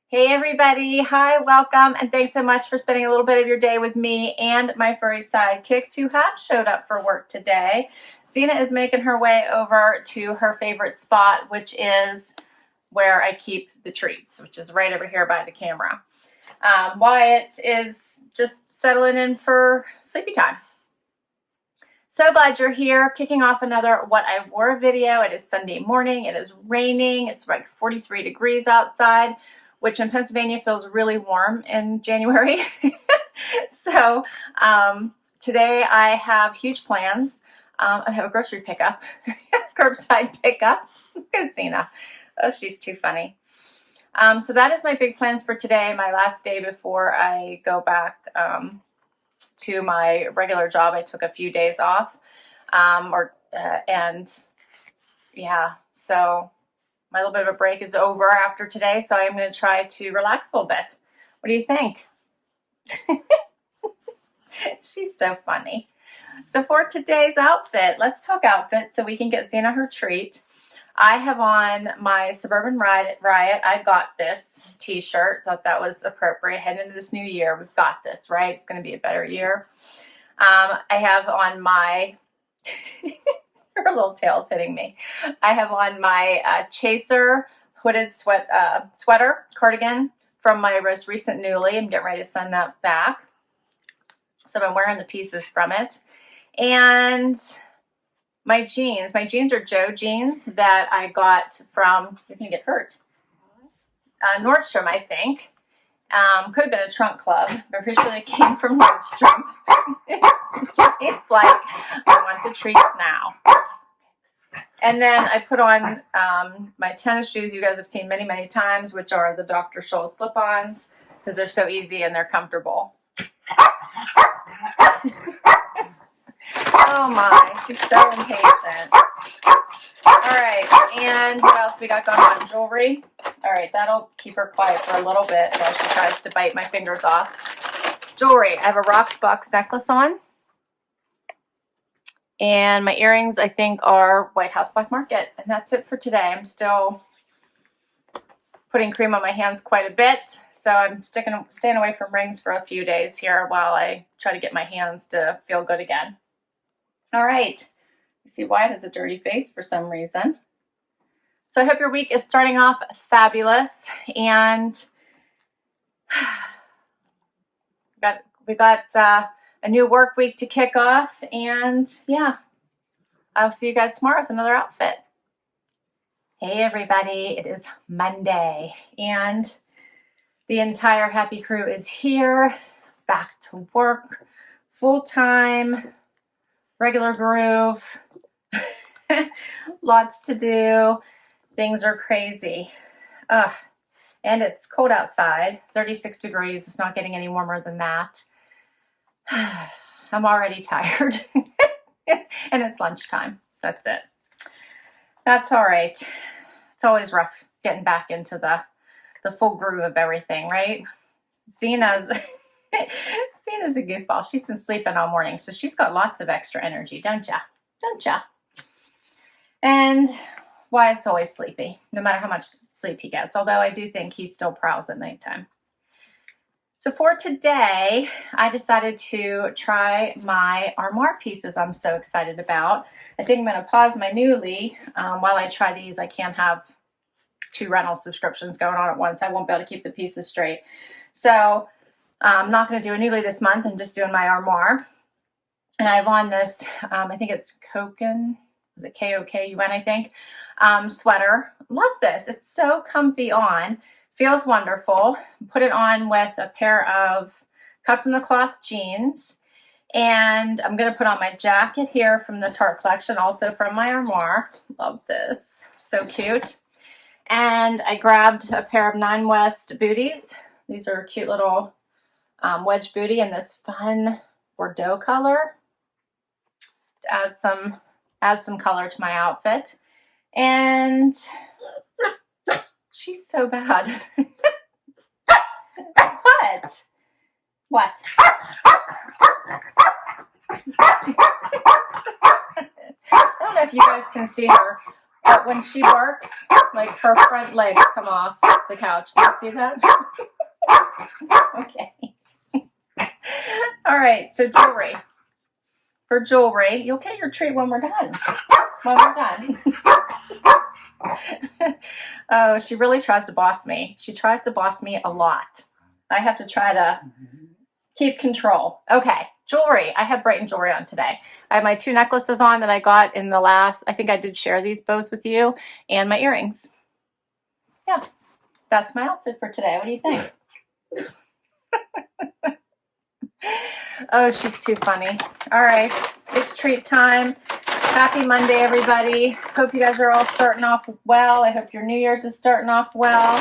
Hey everybody, hi, welcome, and thanks so much for spending a little bit of your day with me and my furry sidekicks who have showed up for work today. Xena is making her way over to her favorite spot, which is where I keep the treats, which is right over here by the camera. Wyatt is just settling in for sleepy time. So glad you're here, kicking off another What I Wore video. It is Sunday morning, it is raining, it's like 43 degrees outside, which in Pennsylvania feels really warm in January. So today I have huge plans. I have a grocery pickup, curbside pickup. Look at Xena. Oh, she's too funny. So that is my big plans for today, my last day before I go back to my regular job. I took a few days off, and yeah, so my little bit of a break is over after today, so I'm going to try to relax a little bit. What do you think? She's so funny. So for today's outfit, let's talk outfit so we can get Xena her treat. I have on my Suburban Riot. I got this t-shirt. Thought that was appropriate. Heading into this new year, we've got this, right? It's going to be a better year. I have on my... her little tail's hitting me. I have on my Chaser hooded sweater, cardigan from my most recent Nuuly. I'm getting ready to send that back. So I'm wearing the pieces from it. And my jeans. My jeans are Joe jeans that I got from, you're going to get hurt, Nordstrom, I think. Could have been a trunk club, but I'm pretty sure they came from Nordstrom. It's like, I want the treats now. And then I put on my tennis shoes you guys have seen many, many times, which are the Dr. Scholl slip-ons, because they're so easy and they're comfortable. Oh my, she's so impatient. All right, and what else we got going on? Jewelry. All right, that'll keep her quiet for a little bit while she tries to bite my fingers off. Jewelry. I have a Rocksbox necklace on. And my earrings, I think, are White House Black Market. And that's it for today. I'm still putting cream on my hands quite a bit. So I'm staying away from rings for a few days here while I try to get my hands to feel good again. All right. You see Wyatt has a dirty face for some reason. So I hope your week is starting off fabulous. And we got a new work week to kick off. And yeah, I'll see you guys tomorrow with another outfit. Hey everybody, it is Monday. And the entire Happy crew is here, back to work, full time, regular groove, lots to do, things are crazy. And it's cold outside, 36 degrees, it's not getting any warmer than that. I'm already tired, and it's lunchtime, that's it. That's all right. It's always rough getting back into the full groove of everything, right? Xena's a goofball. She's been sleeping all morning, so she's got lots of extra energy, don't ya? Don't ya? And Wyatt's always sleepy, no matter how much sleep he gets, although I do think he still prowls at nighttime. So for today, I decided to try my Armoire pieces I'm so excited about. I think I'm going to pause my Nuuly while I try these. I can't have 2 rental subscriptions going on at once. I won't be able to keep the pieces straight. So I'm not going to do a Nuuly this month. I'm just doing my Armoire. And I have on this, I think it's Kokun, was it K-O-K-U-N, I think, sweater. Love this. It's so comfy on. Feels wonderful. Put it on with a pair of cut from the cloth jeans. And I'm going to put on my jacket here from the Tart collection, also from my Armoire. Love this. So cute. And I grabbed a pair of 9 West booties. These are cute little wedge booty in this fun Bordeaux color to add some color to my outfit. And she's so bad. What? What? I don't know if you guys can see her, but when she barks, like her front legs come off. the couch. Can you see that? Okay. All right, so jewelry. For jewelry, you'll get your treat when we're done. When we're done. Oh, she really tries to boss me. She tries to boss me a lot. I have to try to keep control. Okay, jewelry. I have Brighton jewelry on today. I have my 2 necklaces on that I got in the last, I think I did share these both with you, and my earrings. Yeah, that's my outfit for today. What do you think? Oh, she's too funny. All right, it's treat time. Happy Monday, everybody. Hope you guys are all starting off well. I hope your New Year's is starting off well.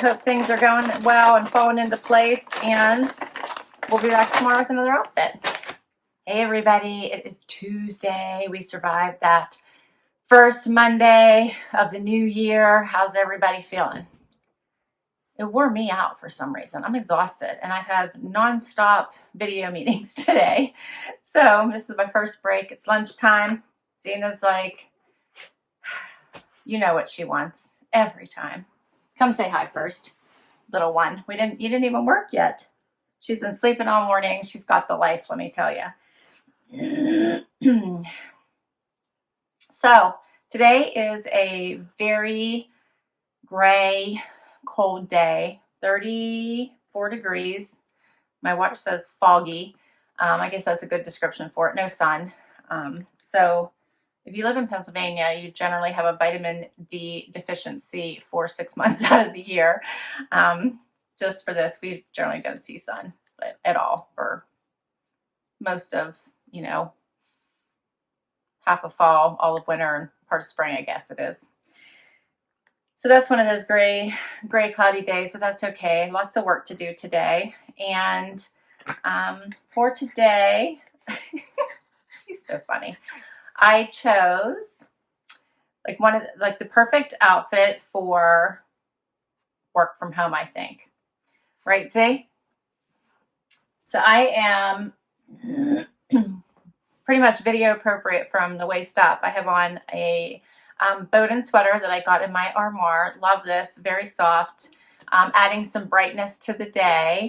Hope things are going well and falling into place. And we'll be back tomorrow with another outfit. Hey, everybody. It is Tuesday. We survived that first Monday of the new year. How's everybody feeling? It wore me out for some reason. I'm exhausted, and I have nonstop video meetings today. So this is my first break. It's lunchtime. Xena's like, you know what she wants every time. Come say hi first, little one. You didn't even work yet. She's been sleeping all morning. She's got the life, let me tell you. So today is a very gray, cold day, 34 degrees. My watch says foggy. I guess that's a good description for it. No sun. So if you live in Pennsylvania, you generally have a vitamin D deficiency for 6 months out of the year. Just for this, we generally don't see sun at all for most of, half of fall, all of winter, and part of spring, I guess it is. So that's one of those gray, cloudy days, but that's okay. Lots of work to do today. And for today, she's so funny. I chose the perfect outfit for work from home, I think. Right, Z? So I am pretty much video appropriate from the waist up. I have on a Bodin sweater that I got in my Armoire. Love this, very soft. Adding some brightness to the day.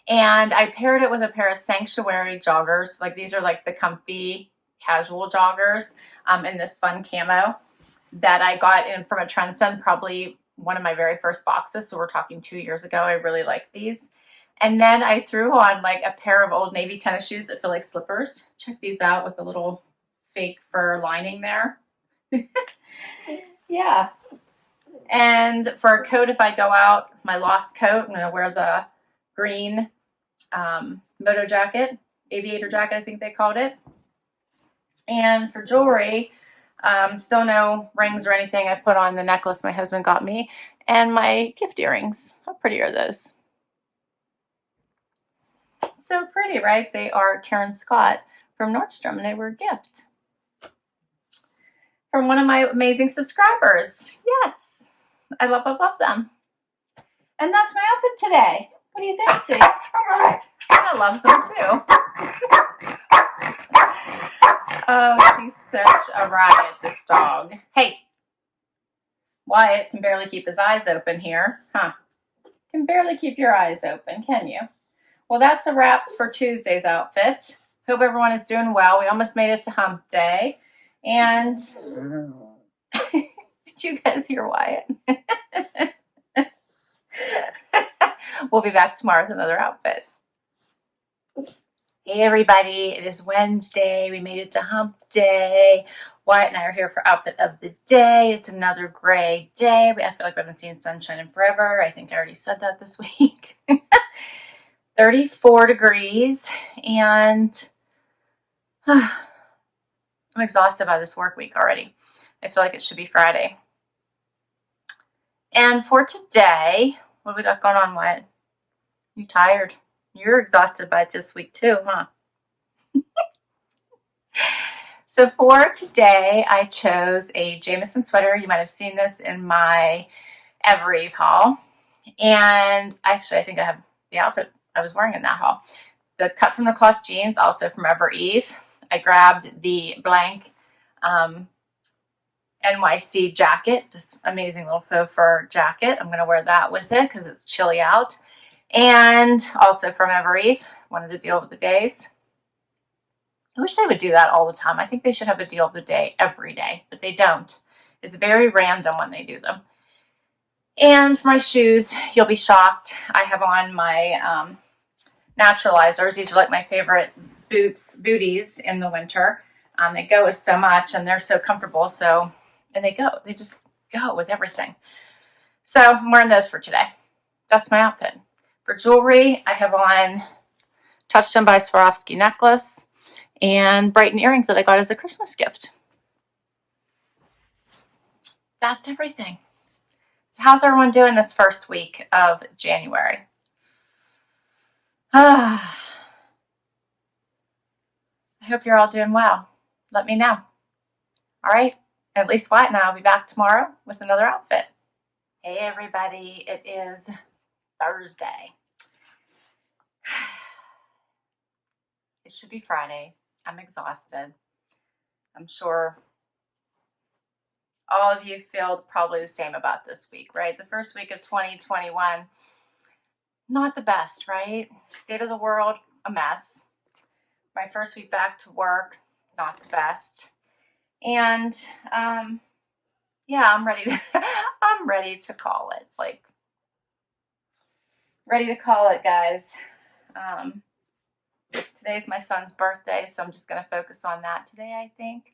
And I paired it with a pair of Sanctuary joggers. Like these are like the comfy casual joggers in this fun camo that I got in from a Trendsend, probably one of my very first boxes. So we're talking 2 years ago. I really like these. And then I threw on like a pair of Old Navy tennis shoes that feel like slippers. Check these out with the little fake fur lining there. Yeah. And for a coat, if I go out, my loft coat, I'm going to wear the green moto jacket, aviator jacket, I think they called it. And for jewelry, still no rings or anything. I put on the necklace my husband got me and my gift earrings. How pretty are those? So pretty, right? They are Karen Scott from Nordstrom, and they were a gift from one of my amazing subscribers. Yes, I love them. And that's my outfit today. What do you think, Sue? Xena loves them too. Oh, she's such a riot, this dog. Hey, Wyatt can barely keep his eyes open here. Huh? Can barely keep your eyes open, can you? Well, that's a wrap for Tuesday's outfit. Hope everyone is doing well. We almost made it to hump day. And did you guys hear Wyatt? We'll be back tomorrow with another outfit. Hey, everybody. It is Wednesday. We made it to hump day. Wyatt and I are here for outfit of the day. It's another gray day. I feel like we haven't seen sunshine in forever. I think I already said that this week. 34 degrees, and I'm exhausted by this work week already. I feel like it should be Friday. And for today, what have we got going on, Wyatt? You tired? You're exhausted by this week too, huh? So for today, I chose a Jameson sweater. You might have seen this in my Evereve haul. And actually, I think I have the outfit I was wearing in that haul. The cut from the cloth jeans, also from Evereve. I grabbed the blank NYC jacket, this amazing little faux fur jacket. I'm going to wear that with it because it's chilly out. And also from Evereve, one of the deal of the days. I wish they would do that all the time. I think they should have a deal of the day every day, but they don't. It's very random when they do them. And for my shoes, you'll be shocked. I have on my Naturalizers. These are like my favorite booties in the winter. They go with so much and they're so comfortable. And they just go with everything. So I'm wearing those for today. That's my outfit. For jewelry, I have on Touchstone by Swarovski necklace and Brighton earrings that I got as a Christmas gift. That's everything. So how's everyone doing this first week of January? I hope you're all doing well. Let me know. All right. At least Wyatt and I will be back tomorrow with another outfit. Hey everybody, it is Thursday. It should be Friday. I'm exhausted. I'm sure all of you feel probably the same about this week, right? The first week of 2021, not the best, right? State of the world, a mess. My first week back to work, not the best. And yeah, I'm ready to I'm ready to call it. Like, ready to call it, guys. Today's my son's birthday, so I'm just going to focus on that today, I think.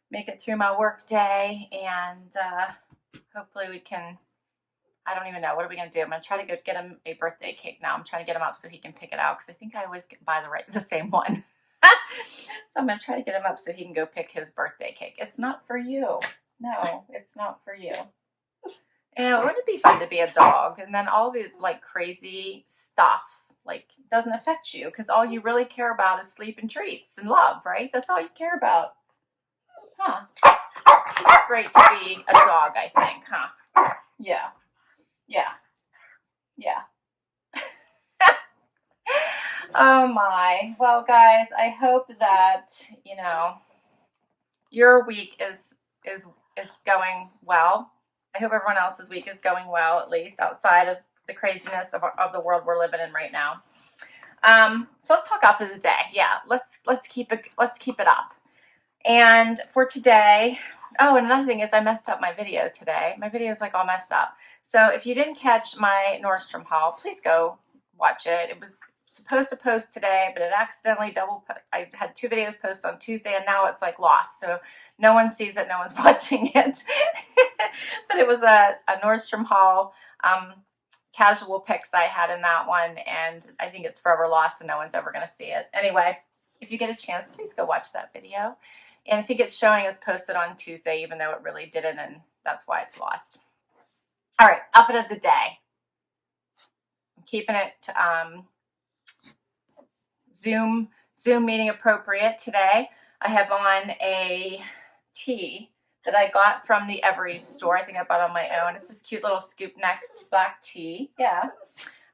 Make it through my work day, and hopefully we can, I don't even know, what are we going to do? I'm going to try to go get him a birthday cake now. I'm trying to get him up so he can pick it out, because I think I always buy the same one. So I'm going to try to get him up so he can go pick his birthday cake. It's not for you. No, it's not for you. And wouldn't it be fun to be a dog? And then all the like crazy stuff like doesn't affect you because all you really care about is sleep and treats and love, right? That's all you care about. Huh. It's great to be a dog, I think, huh? Yeah. Yeah. Yeah. Oh my. Well, guys, I hope that, you know, your week is going well. I hope everyone else's week is going well, at least outside of the craziness of the world we're living in right now. So let's talk outfit of the day. Yeah, let's keep it up. And for today, oh, and another thing is I messed up my video today. My video is like all messed up. So if you didn't catch my Nordstrom haul, please go watch it. It was supposed to post today, but it accidentally I had 2 videos post on Tuesday, and now it's like lost. So no one sees it, no one's watching it. But it was a Nordstrom haul, casual pics I had in that one, and I think it's forever lost and no one's ever going to see it. Anyway, if you get a chance, please go watch that video. And I think it's showing as posted on Tuesday, even though it really didn't, and that's why it's lost. All right, outfit of the day. I'm keeping it Zoom meeting appropriate today. I have on a tee that I got from the Evereve store. I think I bought on my own. It's this cute little scoop neck black tee. Yeah.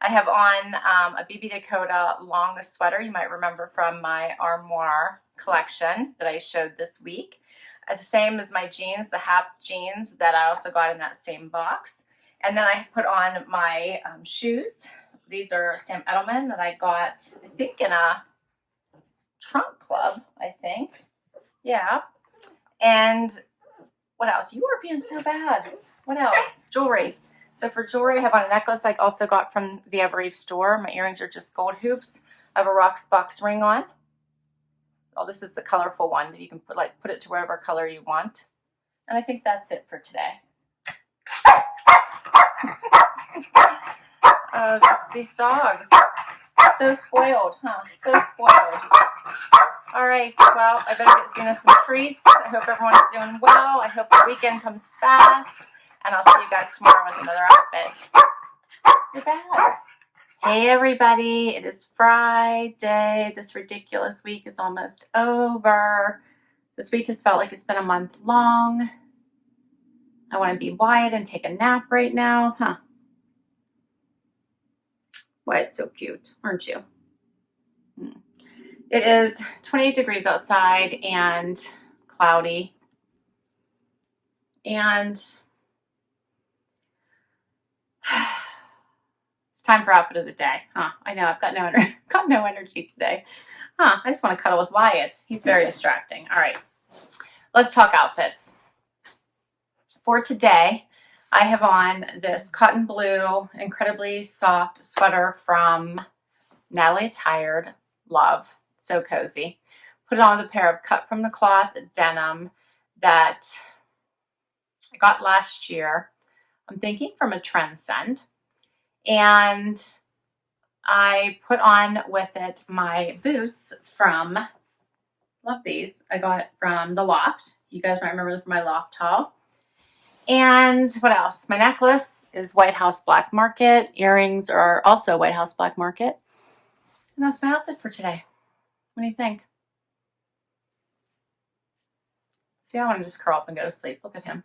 I have on a BB Dakota long sweater. You might remember from my Armoire collection that I showed this week. The same as my jeans, the HABTE jeans that I also got in that same box. And then I put on my shoes. These are Sam Edelman that I got, I think, in a trunk club, I think. Yeah. And what else? You are being so bad. What else? Jewelry. So for jewelry, I have on a necklace I also got from the Evereve store. My earrings are just gold hoops. I have a Rocksbox ring on. Oh, this is the colorful one. You can put it to whatever color you want. And I think that's it for today. Oh, these dogs. So spoiled, huh? So spoiled. All right, well, I better get Xena some treats. I hope everyone's doing well. I hope the weekend comes fast. And I'll see you guys tomorrow with another outfit. You're bad. Hey, everybody. It is Friday. This ridiculous week is almost over. This week has felt like it's been a month long. I want to be Wyatt and take a nap right now. Huh. Wyatt's so cute, aren't you? It is 28 degrees outside and cloudy. And it's time for outfit of the day. Huh, I know, I've got no energy today. Huh, I just want to cuddle with Wyatt. He's very distracting. All right, let's talk outfits. For today, I have on this cotton blue, incredibly soft sweater from Natalie Attired. Love, so cozy. Put it on with a pair of cut from the cloth denim that I got last year. I'm thinking from a Trendsend. And I put on with it my boots from, love these, I got from the Loft. You guys might remember them from my Loft haul. And what else? My necklace is White House Black Market. Earrings are also White House Black Market. And that's my outfit for today. What do you think? See, I want to just curl up and go to sleep. Look at him.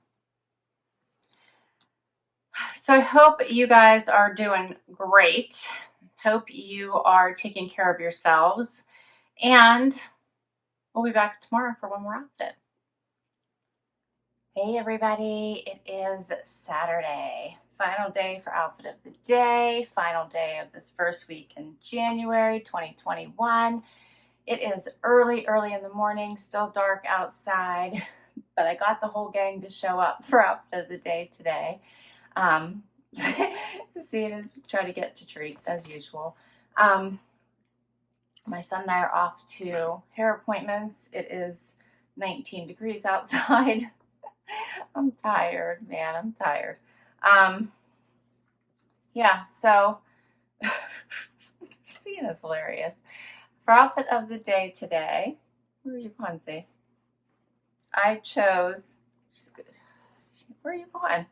So I hope you guys are doing great. Hope you are taking care of yourselves. And we'll be back tomorrow for one more outfit. Hey everybody, it is Saturday. Final day for outfit of the day. Final day of this first week in January 2021. It is early in the morning, still dark outside, but I got the whole gang to show up for outfit of the day today. See, it is try to get to treats as usual. My son and I are off to hair appointments. It is 19 degrees outside. I'm tired, man. I'm tired. Yeah, so seeing is hilarious. For outfit of the day today, where are you, Ponzi? I chose, she's good. Where are you going?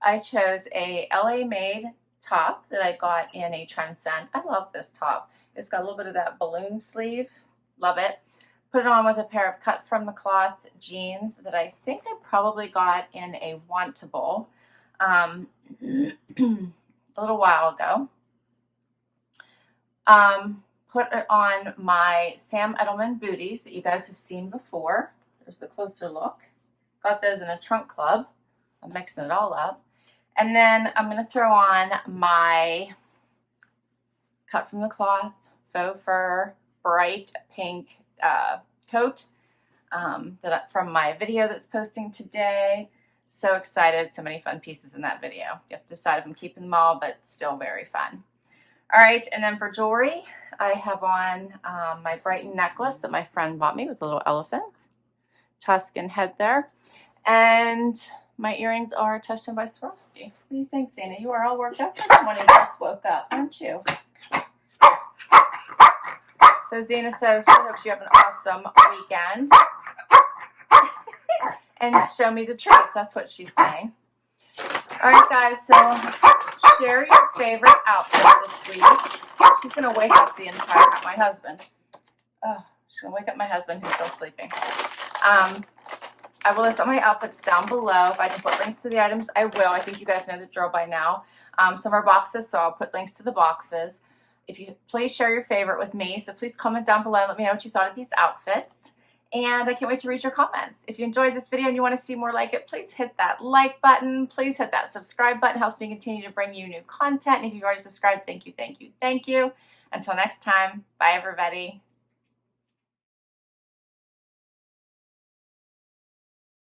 I chose a LA made top that I got in a Trendsend. I love this top. It's got a little bit of that balloon sleeve. Love it. Put it on with a pair of cut from the cloth jeans that I think I probably got in a Wantable a little while ago. Put it on my Sam Edelman booties that you guys have seen before. There's the closer look. Got those in a trunk club. I'm mixing it all up. And then I'm going to throw on my cut from the cloth faux fur bright pink coat from my video that's posting today. So excited. So many fun pieces in that video. You have to decide if I'm keeping them all, but still very fun. All right, and then for jewelry, I have on my Brighton necklace that my friend bought me with a little elephant, Tuscan head there. And my earrings are Touchstone by Swarovski. What do you think, Xena? You are all worked up this morning. You just woke up, aren't you? So Xena says she hopes you have an awesome weekend. And show me the treats. That's what she's saying. All right, guys, so share your favorite outfit this week. She's going to wake up my husband. Oh, she's going to wake up my husband who's still sleeping. I will list all my outfits down below. If I can put links to the items, I will. I think you guys know the drill by now. Some are boxes, so I'll put links to the boxes. If you please share your favorite with me, so please comment down below and let me know what you thought of these outfits. And I can't wait to read your comments. If you enjoyed this video and you want to see more like it, please hit that like button. Please hit that subscribe button. It helps me continue to bring you new content. And if you've already subscribed, thank you, thank you, thank you. Until next time, bye everybody.